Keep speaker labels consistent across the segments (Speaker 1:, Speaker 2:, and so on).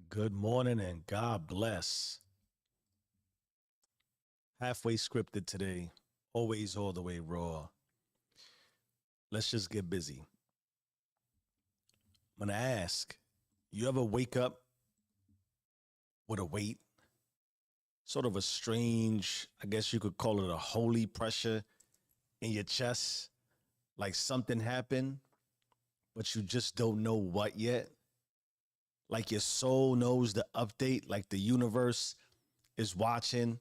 Speaker 1: Good morning and God bless. Halfway scripted today, always all the way raw. Let's just get busy. I'm going to ask, you ever wake up with a weight? Sort of a strange, I guess you could call it a holy pressure in your chest, like something happened, but you just don't know what yet? Like your soul knows the update, like the universe is watching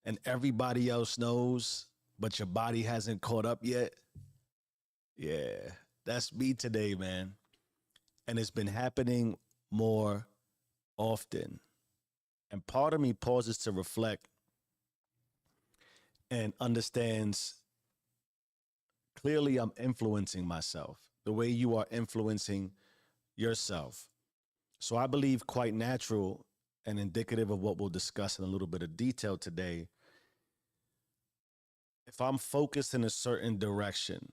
Speaker 1: and everybody else knows, but your body hasn't caught up yet. Yeah, that's me today, man. And it's been happening more often. And part of me pauses to reflect and understands clearly I'm influencing myself the way you are influencing yourself. So I believe quite natural and indicative of what we'll discuss in a little bit of detail today. If I'm focused in a certain direction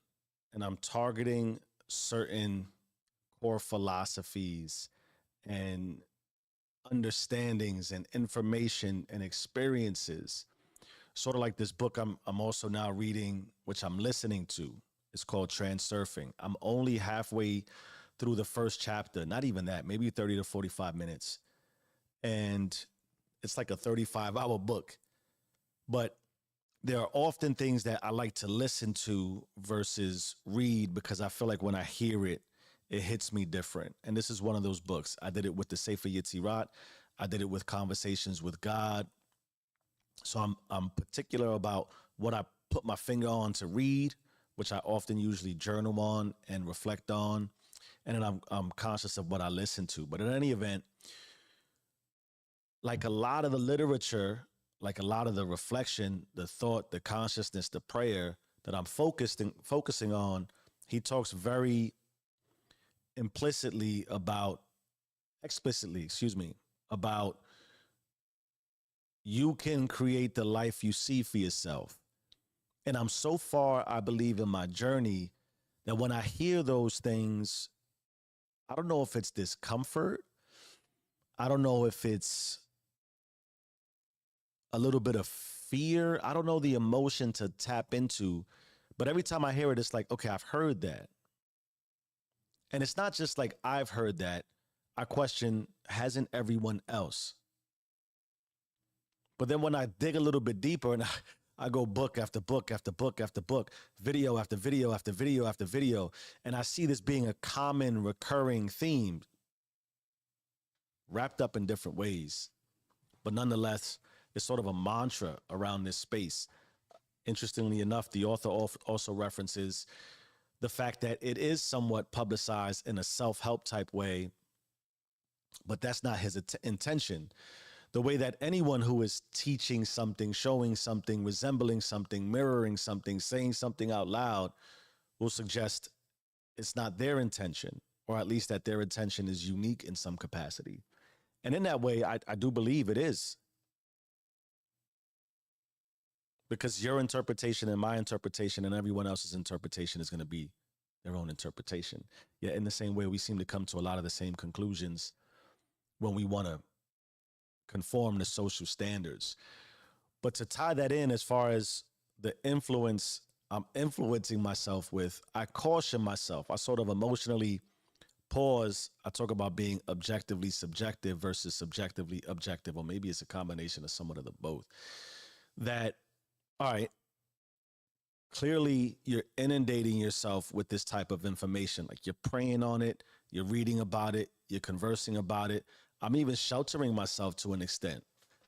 Speaker 1: and I'm targeting certain core philosophies and understandings and information and experiences, sort of like this book I'm also now reading, which I'm listening to. It's called Transurfing. I'm only halfway through the first chapter, not even that, maybe 30 to 45 minutes. And it's like a 35-hour book. But there are often things that I like to listen to versus read because I feel like when I hear it, it hits me different. And this is one of those books. I did it with the Sefer Yetzirat. I did it with Conversations with God. So I'm particular about what I put my finger on to read, which I often usually journal on and reflect on. And then I'm conscious of what I listen to. But in any event, like a lot of the literature, like a lot of the reflection, the thought, the consciousness, the prayer that I'm focusing on, he talks very explicitly, about you can create the life you see for yourself. And I'm so far, I believe, in my journey that when I hear those things, I don't know if it's discomfort. I don't know if it's a little bit of fear. I don't know the emotion to tap into. But every time I hear it, it's like, okay, I've heard that. And it's not just like I've heard that. I question, hasn't everyone else? But then when I dig a little bit deeper and I go book after book after book after book, video after video after video after video, and I see this being a common recurring theme wrapped up in different ways. But nonetheless, it's sort of a mantra around this space. Interestingly enough, the author also references the fact that it is somewhat publicized in a self-help type way, but that's not his intention. The way that anyone who is teaching something, showing something, resembling something, mirroring something, saying something out loud will suggest it's not their intention, or at least that their intention is unique in some capacity. And in that way, I do believe it is. Because your interpretation and my interpretation and everyone else's interpretation is going to be their own interpretation. Yet in the same way, we seem to come to a lot of the same conclusions when we want to conform to social standards. But to tie that in as far as the influence I'm influencing myself with, I caution myself. I sort of emotionally pause. I talk about being objectively subjective versus subjectively objective, or maybe it's a combination of somewhat of the both. That, all right, clearly you're inundating yourself with this type of information. Like you're praying on it, you're reading about it, you're conversing about it. I'm even sheltering myself to an extent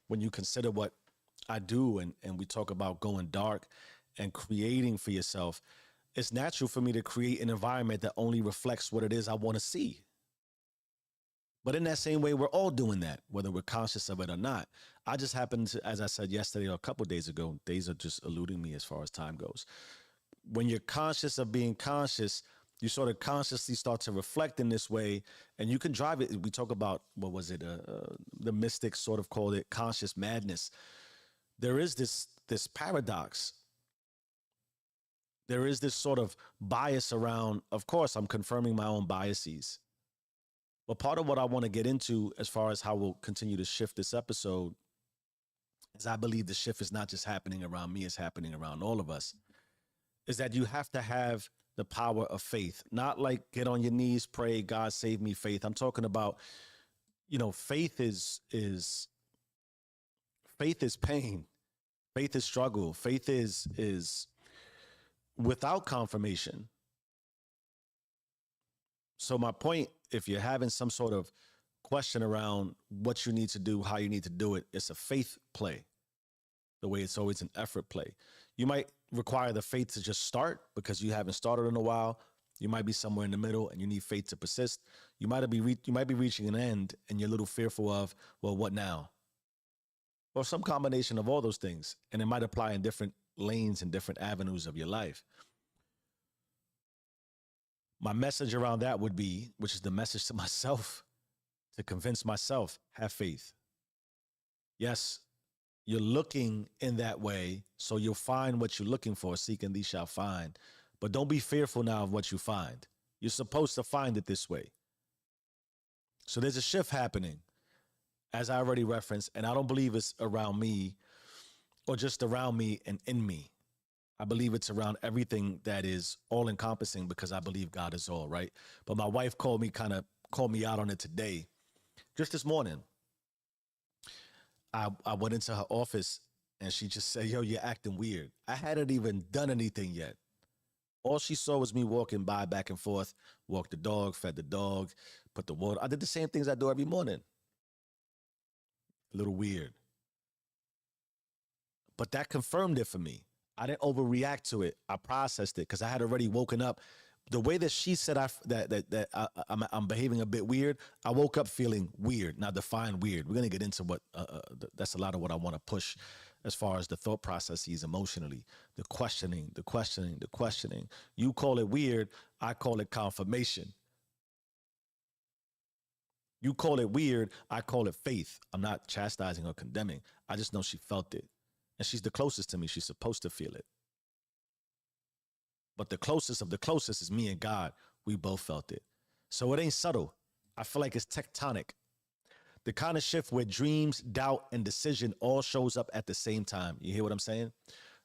Speaker 1: when you consider what I do and we talk about going dark and creating for yourself. It's natural for me to create an environment that only reflects what it is I want to see. But in that same way, we're all doing that, whether we're conscious of it or not. I just happen to, as I said yesterday or a couple of days ago, days are just eluding me as far as time goes. When you're conscious of being conscious, you sort of consciously start to reflect in this way, and you can drive it. We talk about, what was it? The mystics sort of called it conscious madness. There is this paradox. There is this sort of bias around, of course, I'm confirming my own biases. But part of what I want to get into as far as how we'll continue to shift this episode is I believe the shift is not just happening around me, it's happening around all of us. Is that you have to have the power of faith, not like get on your knees, pray, God save me faith. I'm talking about, faith is faith is pain. Faith is struggle. Faith is without confirmation. So my point, if you're having some sort of question around what you need to do, how you need to do it, it's a faith play. The way it's always an effort play. You might require the faith to just start because you haven't started in a while. You might be somewhere in the middle and you need faith to persist. You might be reaching an end and you're a little fearful of, well, what now? Or some combination of all those things. And it might apply in different lanes and different avenues of your life. My message around that would be, which is the message to myself, to convince myself, have faith. Yes, you're looking in that way, so you'll find what you're looking for. Seek and thee shall find. But don't be fearful now of what you find. You're supposed to find it this way. So there's a shift happening, as I already referenced, and I don't believe it's around me or just around me and in me. I believe it's around everything that is all encompassing because I believe God is all, right? But my wife called me out on it today. Just this morning, I went into her office and she just said, yo, you're acting weird. I hadn't even done anything yet. All she saw was me walking by back and forth, walked the dog, fed the dog, put the water. I did the same things I do every morning. A little weird. But that confirmed it for me. I didn't overreact to it. I processed it because I had already woken up. The way that she said I'm behaving a bit weird, I woke up feeling weird. Now, define weird. We're going to get into what, that's a lot of what I want to push as far as the thought processes emotionally, the questioning. You call it weird, I call it confirmation. You call it weird, I call it faith. I'm not chastising or condemning. I just know she felt it. And she's the closest to me. She's supposed to feel it. But the closest of the closest is me and God. We both felt it. So it ain't subtle. I feel like it's tectonic. The kind of shift where dreams, doubt, and decision all shows up at the same time. You hear what I'm saying?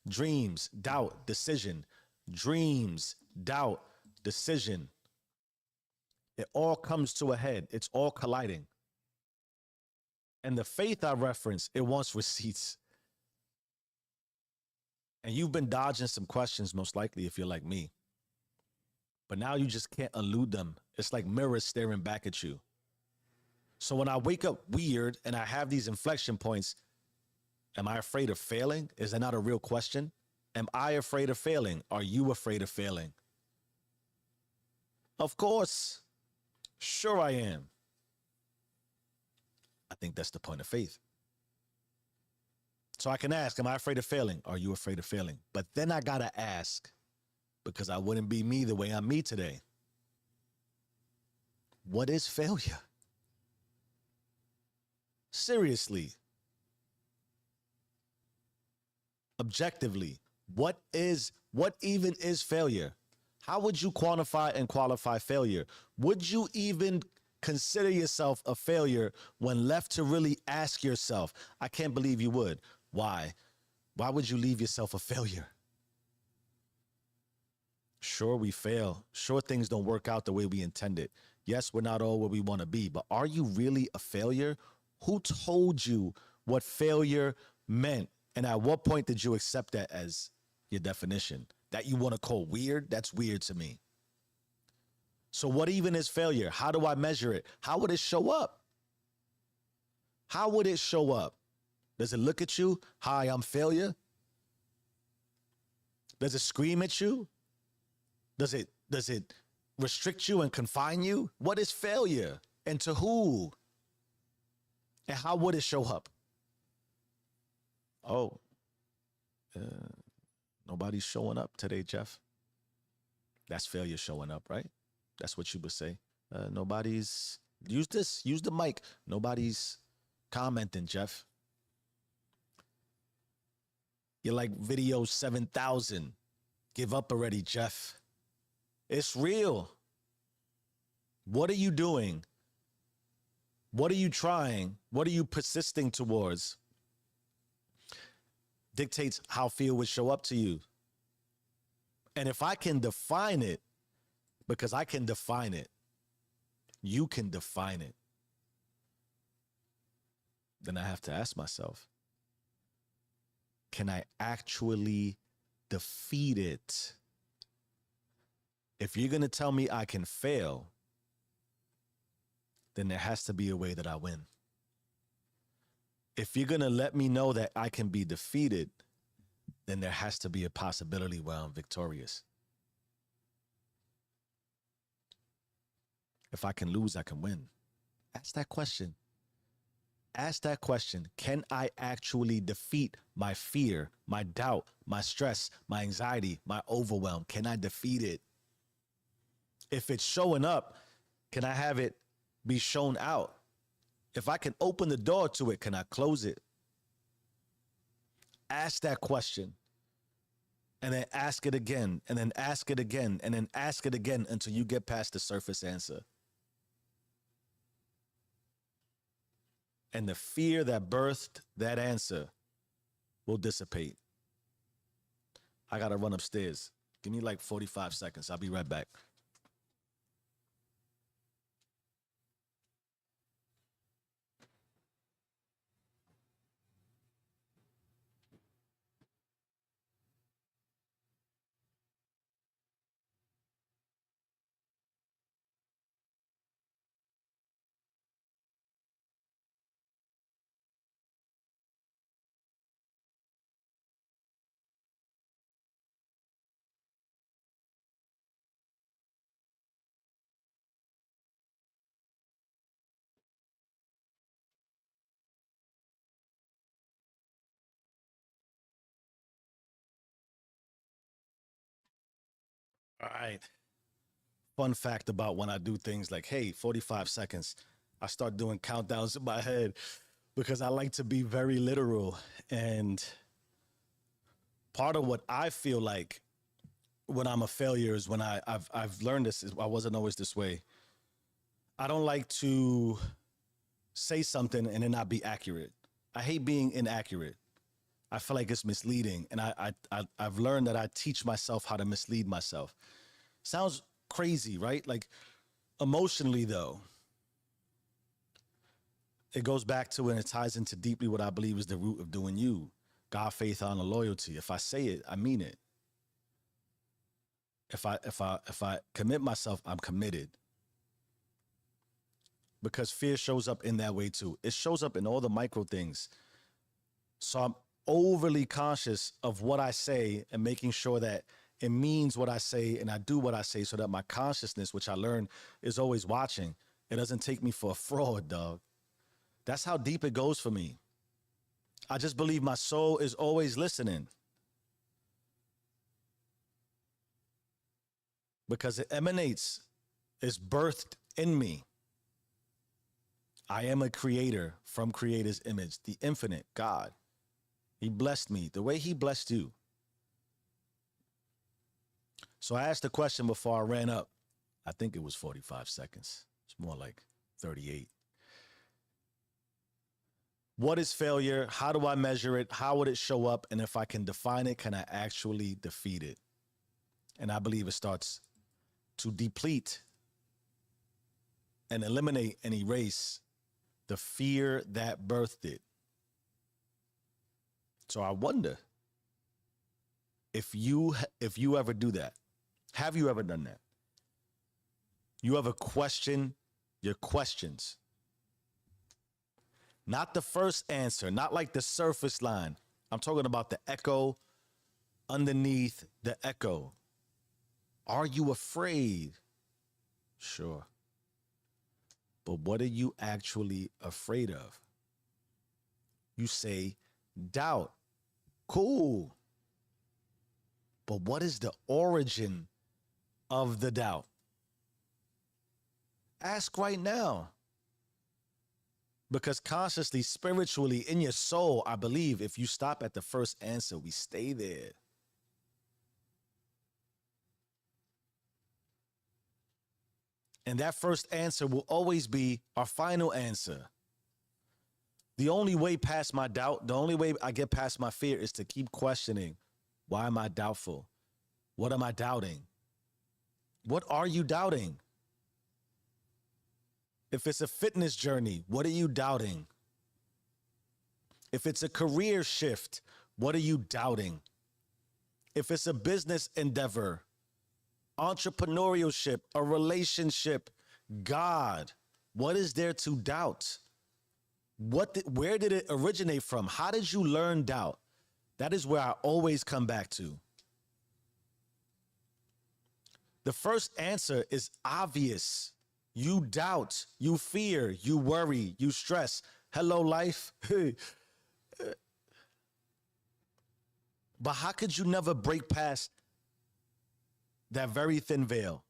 Speaker 1: Dreams, doubt, decision. Dreams, doubt, decision. It all comes to a head. It's all colliding. And the faith I reference, it wants receipts. And you've been dodging some questions, most likely, if you're like me. But now you just can't elude them. It's like mirrors staring back at you. So when I wake up weird and I have these inflection points, am I afraid of failing? Is that not a real question? Am I afraid of failing? Are you afraid of failing? Of course. Sure I am. I think that's the point of faith. So I can ask, am I afraid of failing? Are you afraid of failing? But then I got to ask, because I wouldn't be me the way I'm me today. What is failure? Seriously. Objectively, what even is failure? How would you quantify and qualify failure? Would you even consider yourself a failure when left to really ask yourself? I can't believe you would. Why? Why would you leave yourself a failure? Sure, we fail. Sure, things don't work out the way we intended. Yes, we're not all where we want to be, but are you really a failure? Who told you what failure meant? And at what point did you accept that as your definition? That you want to call weird? That's weird to me. So what even is failure? How do I measure it? How would it show up? How would it show up? Does it look at you? Hi, I'm failure. Does it scream at you? Does it restrict you and confine you? What is failure? And to who? And how would it show up? Oh, nobody's showing up today, Jeff. That's failure showing up, right? That's what you would say. Nobody's, use the mic. Nobody's commenting, Jeff. You're like video 7,000. Give up already, Jeff. It's real. What are you doing What are you trying? What are you persisting towards? Dictates how fear would show up to you. And if I can define it, because I can define it, you can define it, then I have to ask myself, can I actually defeat it? If you're going to tell me I can fail, then there has to be a way that I win. If you're going to let me know that I can be defeated, then there has to be a possibility where I'm victorious. If I can lose, I can win. Ask that question. Ask that question. Can I actually defeat my fear, my doubt, my stress, my anxiety, my overwhelm? Can I defeat it? If it's showing up, can I have it be shown out? If I can open the door to it, can I close it? Ask that question. And then ask it again, and then ask it again, and then ask it again until you get past the surface answer. And the fear that birthed that answer will dissipate. I got to run upstairs. Give me like 45 seconds. I'll be right back. All right. Fun fact about when I do things like, hey, 45 seconds, I start doing countdowns in my head because I like to be very literal. And part of what I feel like when I'm a failure is when I've learned this. I wasn't always this way. I don't like to say something and it not be accurate. I hate being inaccurate. I feel like it's misleading, and I've learned that I teach myself how to mislead myself. Sounds crazy, right? Like emotionally, though, it goes back to and it ties into deeply what I believe is the root of doing you. God, faith, honor, loyalty. If I say it, I mean it. If I commit myself, I'm committed. Because fear shows up in that way too. It shows up in all the micro things. So I'm overly conscious of what I say and making sure that it means what I say and I do what I say so that my consciousness, which I learned, is always watching. It doesn't take me for a fraud, dog. That's how deep it goes for me. I just believe my soul is always listening because it emanates, is birthed in me. I am a creator from creator's image, the infinite God. He blessed me the way he blessed you. So I asked the question before I ran up. I think it was 45 seconds. It's more like 38. What is failure? How do I measure it? How would it show up? And if I can define it, can I actually defeat it? And I believe it starts to deplete and eliminate and erase the fear that birthed it. So I wonder if you ever do that. Have you ever done that? You ever question your questions? Not the first answer, not like the surface line. I'm talking about the echo underneath the echo. Are you afraid? Sure. But what are you actually afraid of? You say doubt. Cool. But what is the origin of the doubt? Ask right now. Because consciously, spiritually, in your soul, I believe if you stop at the first answer, we stay there. And that first answer will always be our final answer. The only way past my doubt, the only way I get past my fear is to keep questioning. Why am I doubtful? What am I doubting? What are you doubting? If it's a fitness journey, what are you doubting? If it's a career shift, what are you doubting? If it's a business endeavor, entrepreneurship, a relationship, God, what is there to doubt? Where did it originate from? How did you learn doubt? That is where I always come back to. The first answer is obvious. You doubt, you fear, you worry, you stress. Hello, life. But how could you never break past that very thin veil?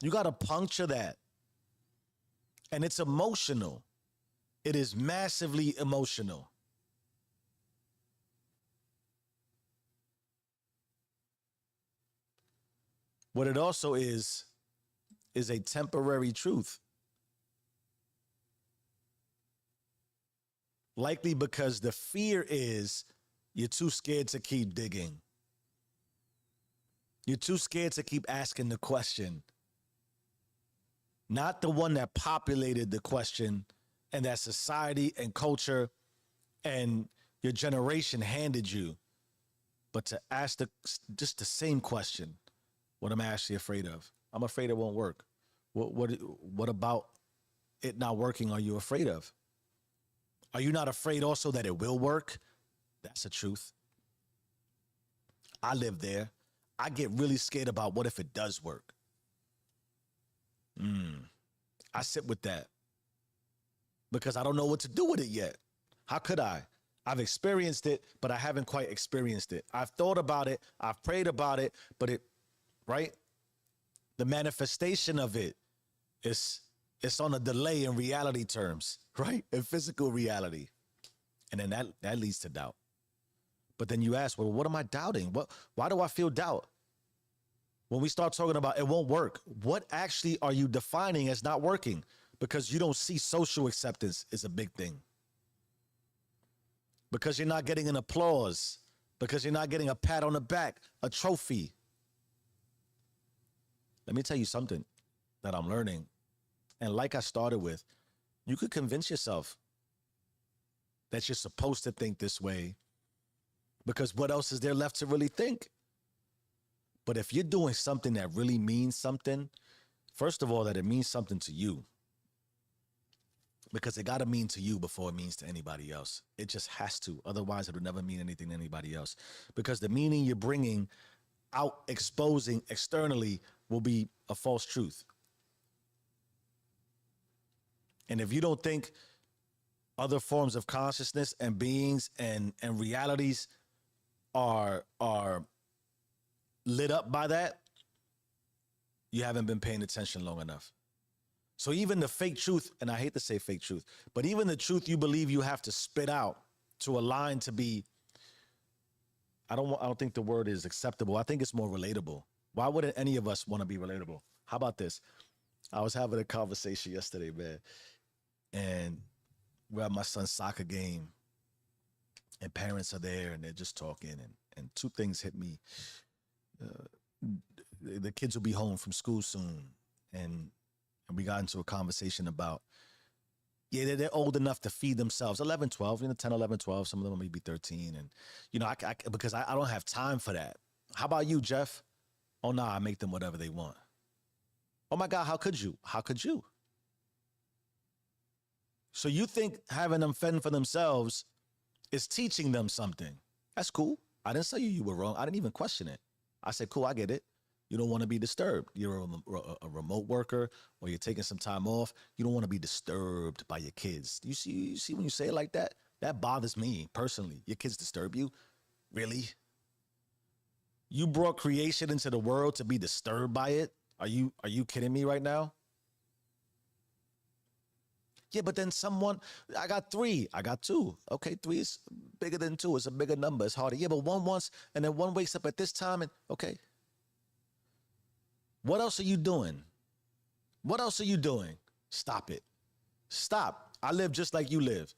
Speaker 1: You got to puncture that. And it's emotional. It is massively emotional. What it also is a temporary truth. Likely because the fear is you're too scared to keep digging. You're too scared to keep asking the question. Not the one that populated the question and that society and culture and your generation handed you, but to ask just the same question. What am I actually afraid of? I'm afraid it won't work. What about it not working are you afraid of? Are you not afraid also that it will work? That's the truth. I live there. I get really scared about what if it does work? I sit with that because I don't know what to do with it yet. How could I? I've experienced it, but I haven't quite experienced it. I've thought about it. I've prayed about it, but right? The manifestation of it is it's on a delay in reality terms, right? In physical reality. And then that leads to doubt. But then you ask, well, what am I doubting? Why do I feel doubt? When we start talking about it won't work, what actually are you defining as not working? Because you don't see social acceptance is a big thing. Because you're not getting an applause. Because you're not getting a pat on the back, a trophy. Let me tell you something that I'm learning. And like I started with, you could convince yourself that you're supposed to think this way because what else is there left to really think? But if you're doing something that really means something, first of all, that it means something to you. Because it got to mean to you before it means to anybody else. It just has to. Otherwise, it will never mean anything to anybody else. Because the meaning you're bringing out, exposing externally will be a false truth. And if you don't think other forms of consciousness and beings and realities are lit up by that, you haven't been paying attention long enough. So even the fake truth, and I hate to say fake truth, but even the truth you believe you have to spit out to align to be, I don't think the word is acceptable. I think it's more relatable. Why wouldn't any of us want to be relatable? How about this? I was having a conversation yesterday, man, and we're at my son's soccer game, and parents are there, and they're just talking, and two things hit me. The kids will be home from school soon, and we got into a conversation about, yeah, they're old enough to feed themselves, 11, 12, 10, 11, 12, some of them maybe 13, and, because I don't have time for that. How about you, Jeff? Oh, no, I make them whatever they want. Oh, my God, how could you? How could you? So you think having them fend for themselves is teaching them something. That's cool. I didn't say you were wrong. I didn't even question it. I said, cool, I get it. You don't want to be disturbed. You're a remote worker or you're taking some time off. You don't want to be disturbed by your kids. You see when you say it like that? That bothers me personally. Your kids disturb you? Really? You brought creation into the world to be disturbed by it? Are you kidding me right now? Yeah, but then I got 3. I got 2. Okay, 3 is bigger than 2. It's a bigger number. It's harder. Yeah, but one wants, and then one wakes up at this time and, okay. What else are you doing? What else are you doing? Stop it. Stop. I live just like you live.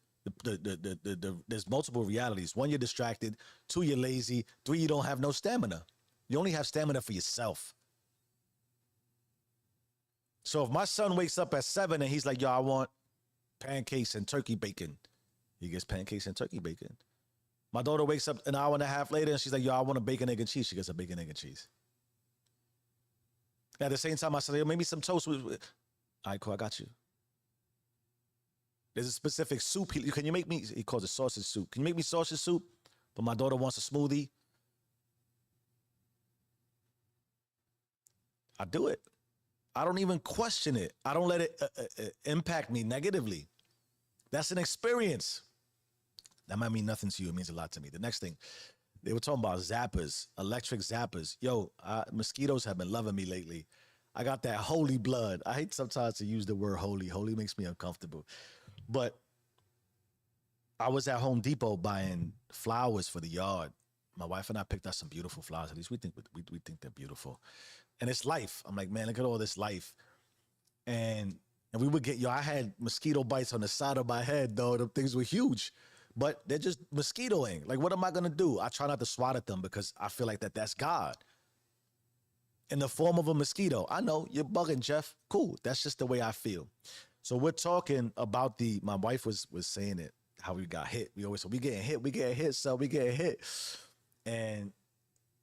Speaker 1: There's multiple realities. One, you're distracted. Two, you're lazy. Three, you don't have no stamina. You only have stamina for yourself. So if my son wakes up at 7 and he's like, yo, I want pancakes and turkey bacon, he gets pancakes and turkey bacon. My daughter wakes up an hour and a half later and she's like, yo, I want a bacon, egg, and cheese. She gets a bacon, egg, and cheese. At the same time, I said, yo, maybe some toast with. All right, cool, I got you. There's a specific soup. Can you make me, he calls it sausage soup. Can you make me sausage soup? But my daughter wants a smoothie. I do it. I don't even question it. I don't let it impact me negatively. That's an experience. That might mean nothing to you. It means a lot to me. The next thing, they were talking about zappers, electric zappers. Yo, mosquitoes have been loving me lately. I got that holy blood. I hate sometimes to use the word holy. Holy makes me uncomfortable. But I was at Home Depot buying flowers for the yard. My wife and I picked out some beautiful flowers. At least we think they're beautiful. And it's life. I'm like, man, look at all this life. And we would get, I had mosquito bites on the side of my head, though. The things were huge. But they're just mosquitoing. Like, what am I going to do? I try not to swat at them because I feel like that's God. In the form of a mosquito. I know, you're bugging, Jeff. Cool. That's just the way I feel. So we're talking about my wife was saying it, how we got hit. We always say, we getting hit, so we getting hit. And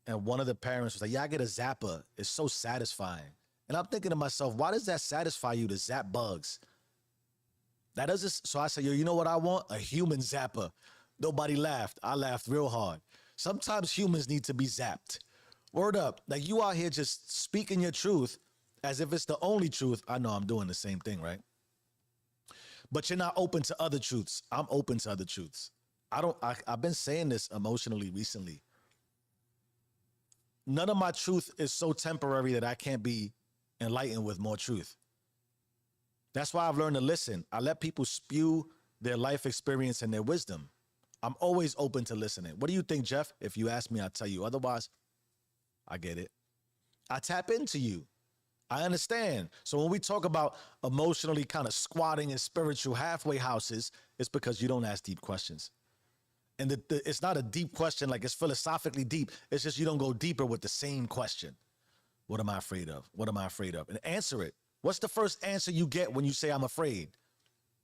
Speaker 1: one of the parents was like, yeah, I get a zapper. It's so satisfying. And I'm thinking to myself, why does that satisfy you to zap bugs? That doesn't. So I said, yo, you know what I want? A human zapper. Nobody laughed. I laughed real hard. Sometimes humans need to be zapped. Word up. Like, you out here just speaking your truth as if it's the only truth. I know I'm doing the same thing, right? But you're not open to other truths. I'm open to other truths. I've been saying this emotionally recently. None of my truth is so temporary that I can't be enlightened with more truth. That's why I've learned to listen. I let people spew their life experience and their wisdom. I'm always open to listening. What do you think, Jeff? If you ask me, I'll tell you. Otherwise, I get it. I tap into you. I understand. So when we talk about emotionally kind of squatting in spiritual halfway houses, it's because you don't ask deep questions. And it's not a deep question like it's philosophically deep. It's just you don't go deeper with the same question. What am I afraid of? What am I afraid of? And answer it. What's the first answer you get when you say I'm afraid?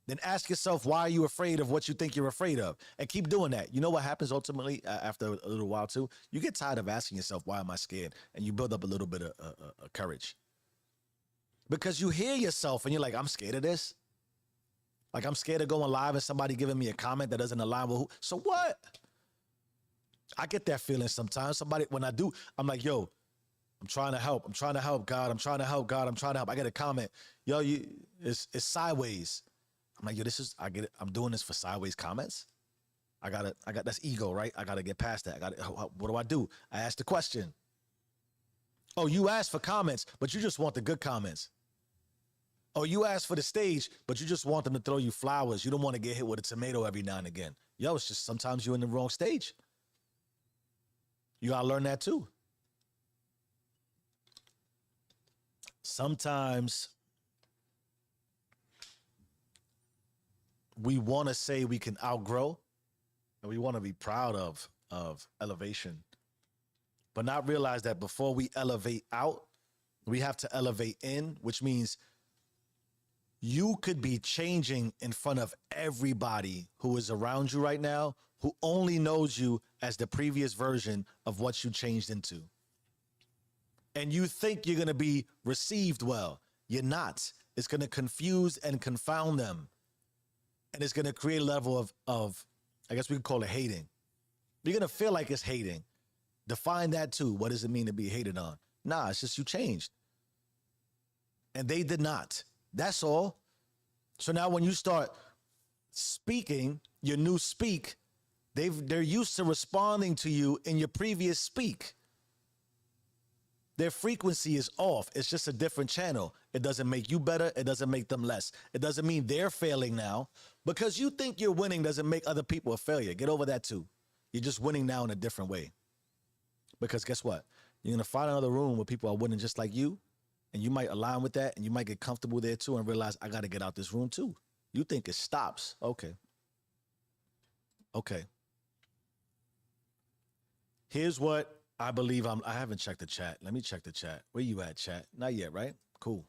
Speaker 1: Then ask yourself, why are you afraid of what you think you're afraid of? And keep doing that. You know what happens ultimately after a little while too? You get tired of asking yourself, why am I scared? And you build up a little bit of courage. Because you hear yourself and you're like, I'm scared of this. Like, I'm scared of going live and somebody giving me a comment that doesn't align with who. So what? I get that feeling sometimes. When I do, I'm like, yo, I'm trying to help. I'm trying to help God. I'm trying to help God. I'm trying to help. I get a comment. Yo, it's sideways. I'm like, yo, I get it. I'm doing this for sideways comments. That's ego, right? I got to get past that. What do? I ask the question. Oh, you asked for comments, but you just want the good comments. Oh, you asked for the stage, but you just want them to throw you flowers. You don't want to get hit with a tomato every now and again. Yo, it's just sometimes you're in the wrong stage. You got to learn that too. Sometimes we want to say we can outgrow and we want to be proud of elevation, but not realize that before we elevate out, we have to elevate in, which means you could be changing in front of everybody who is around you right now, who only knows you as the previous version of what you changed into. And you think you're going to be received well. You're not. It's going to confuse and confound them. And it's going to create a level of, I guess we could call it hating. You're going to feel like it's hating. Define that too. What does it mean to be hated on? Nah, it's just you changed. And they did not. That's all. So now when you start speaking your new speak, they're used to responding to you in your previous speak. Their frequency is off. It's just a different channel. It doesn't make you better. It doesn't make them less. It doesn't mean they're failing now. Because you think you're winning doesn't make other people a failure. Get over that too. You're just winning now in a different way. Because guess what? You're going to find another room where people are winning just like you. And you might align with that and you might get comfortable there too and realize I got to get out this room too. You think it stops. Okay. Okay. Here's what I believe I haven't checked the chat. Let me check the chat. Where you at, chat? Not yet, right? Cool.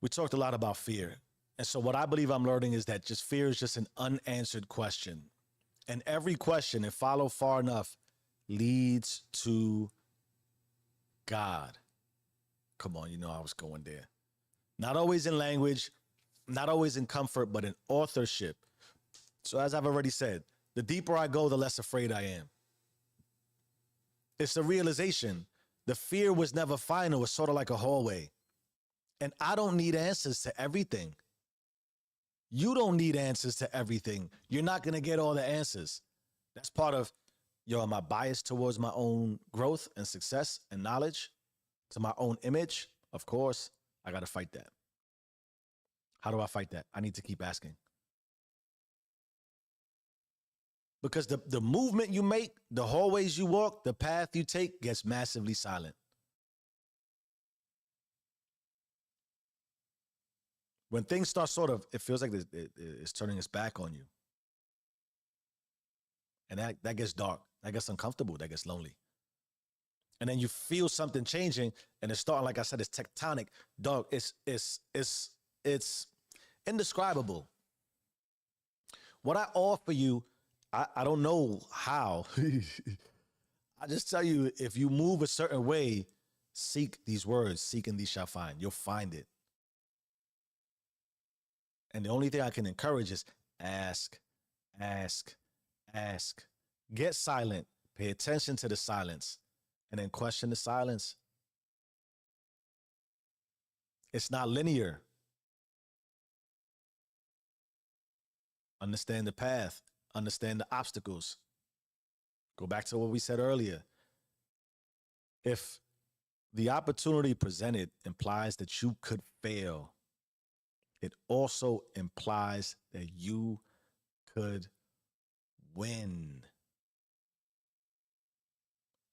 Speaker 1: We talked a lot about fear. And so what I believe I'm learning is that just fear is just an unanswered question. And every question, if followed far enough, leads to God. Come on, you know I was going there. Not always in language, not always in comfort, but in authorship. So as I've already said, the deeper I go, the less afraid I am. It's the realization. The fear was never final. It's sort of like a hallway. And I don't need answers to everything. You don't need answers to everything. You're not going to get all the answers. That's part of, am I biased towards my own growth and success and knowledge? To my own image? Of course, I got to fight that. How do I fight that? I need to keep asking. Because the movement you make, the hallways you walk, the path you take gets massively silent. When things start it feels like it's turning its back on you. And that gets dark. That gets uncomfortable. That gets lonely. And then you feel something changing and it's starting, like I said, it's tectonic. Dog, it's indescribable. What I offer you, I don't know how. I just tell you, if you move a certain way, seek these words, seek and thee shall find. You'll find it. And the only thing I can encourage is ask, ask, ask. Get silent. Pay attention to the silence. And then question the silence. It's not linear. Understand the path. Understand the obstacles. Go back to what we said earlier. If the opportunity presented implies that you could fail, it also implies that you could win.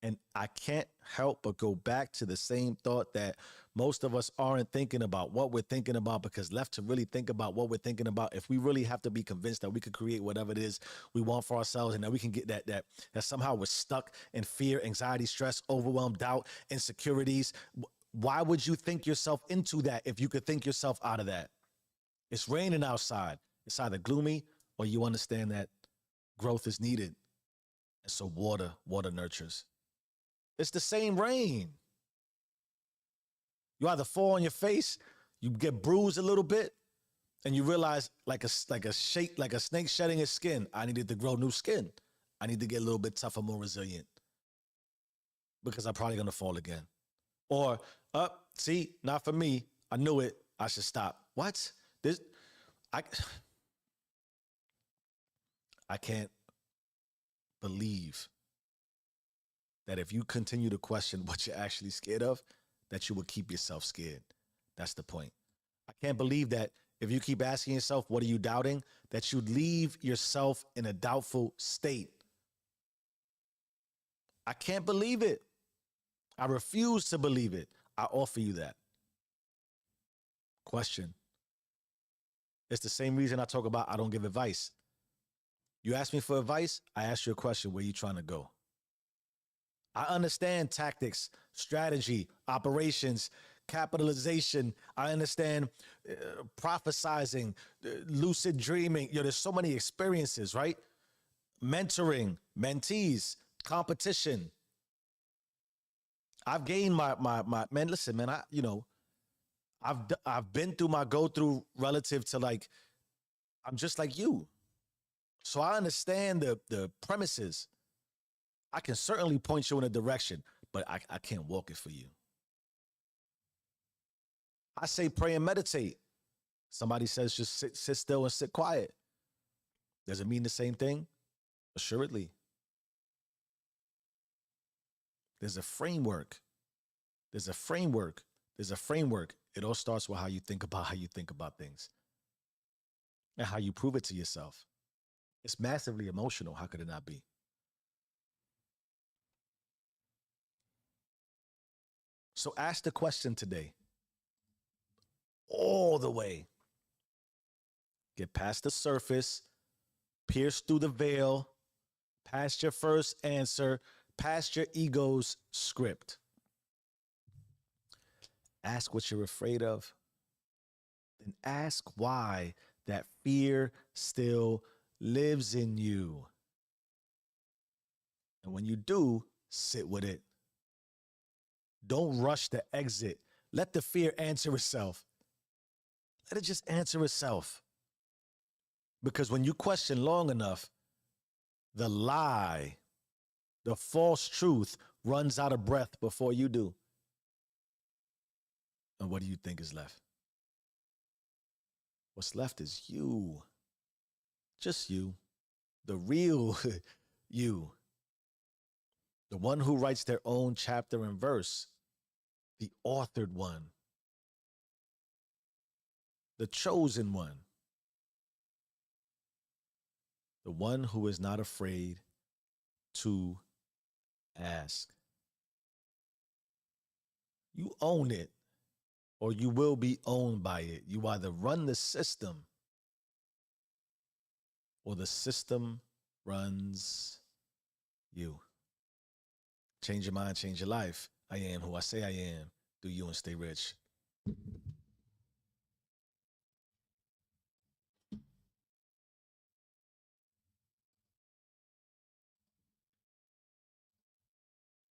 Speaker 1: And I can't help but go back to the same thought that most of us aren't thinking about what we're thinking about, because left to really think about what we're thinking about, if we really have to be convinced that we could create whatever it is we want for ourselves, and that we can get that somehow we're stuck in fear, anxiety, stress, overwhelm, doubt, insecurities. Why would you think yourself into that if you could think yourself out of that? It's raining outside. It's either gloomy or you understand that growth is needed. And so water nurtures. It's the same rain. You either fall on your face, you get bruised a little bit, and you realize like a snake shedding its skin, I needed to grow new skin. I need to get a little bit tougher, more resilient, because I'm probably gonna fall again. Or, see, not for me. I knew it. I should stop. What? I can't believe that if you continue to question what you're actually scared of, that you will keep yourself scared. That's the point. I can't believe that if you keep asking yourself, what are you doubting, that you'd leave yourself in a doubtful state. I can't believe it. I refuse to believe it. I offer you that. Question. It's the same reason I talk about I don't give advice. You ask me for advice, I ask you a question, where you trying to go? I understand tactics, strategy, operations, capitalization. I understand prophesizing, lucid dreaming. There's so many experiences, right? Mentoring, mentees, competition. I've gained my man. Listen, man. I've been through my go through relative to, like, I'm just like you, so I understand the premises. I can certainly point you in a direction, but I can't walk it for you. I say pray and meditate. Somebody says just sit still and sit quiet. Does it mean the same thing? Assuredly. There's a framework. There's a framework. It all starts with how you think about things and how you prove it to yourself. It's massively emotional. How could it not be? So ask the question today, all the way. Get past the surface, pierce through the veil, past your first answer, past your ego's script. Ask what you're afraid of. Then ask why that fear still lives in you. And when you do, sit with it. Don't rush the exit. Let the fear answer itself. Let it just answer itself. Because when you question long enough, the lie, the false truth runs out of breath before you do. And what do you think is left? What's left is you. Just you. The real you. The one who writes their own chapter and verse. The authored one. The chosen one. The one who is not afraid to ask. You own it, or you will be owned by it. You either run the system, or the system runs you. Change your mind, change your life. I am who I say I am. Do you and stay rich.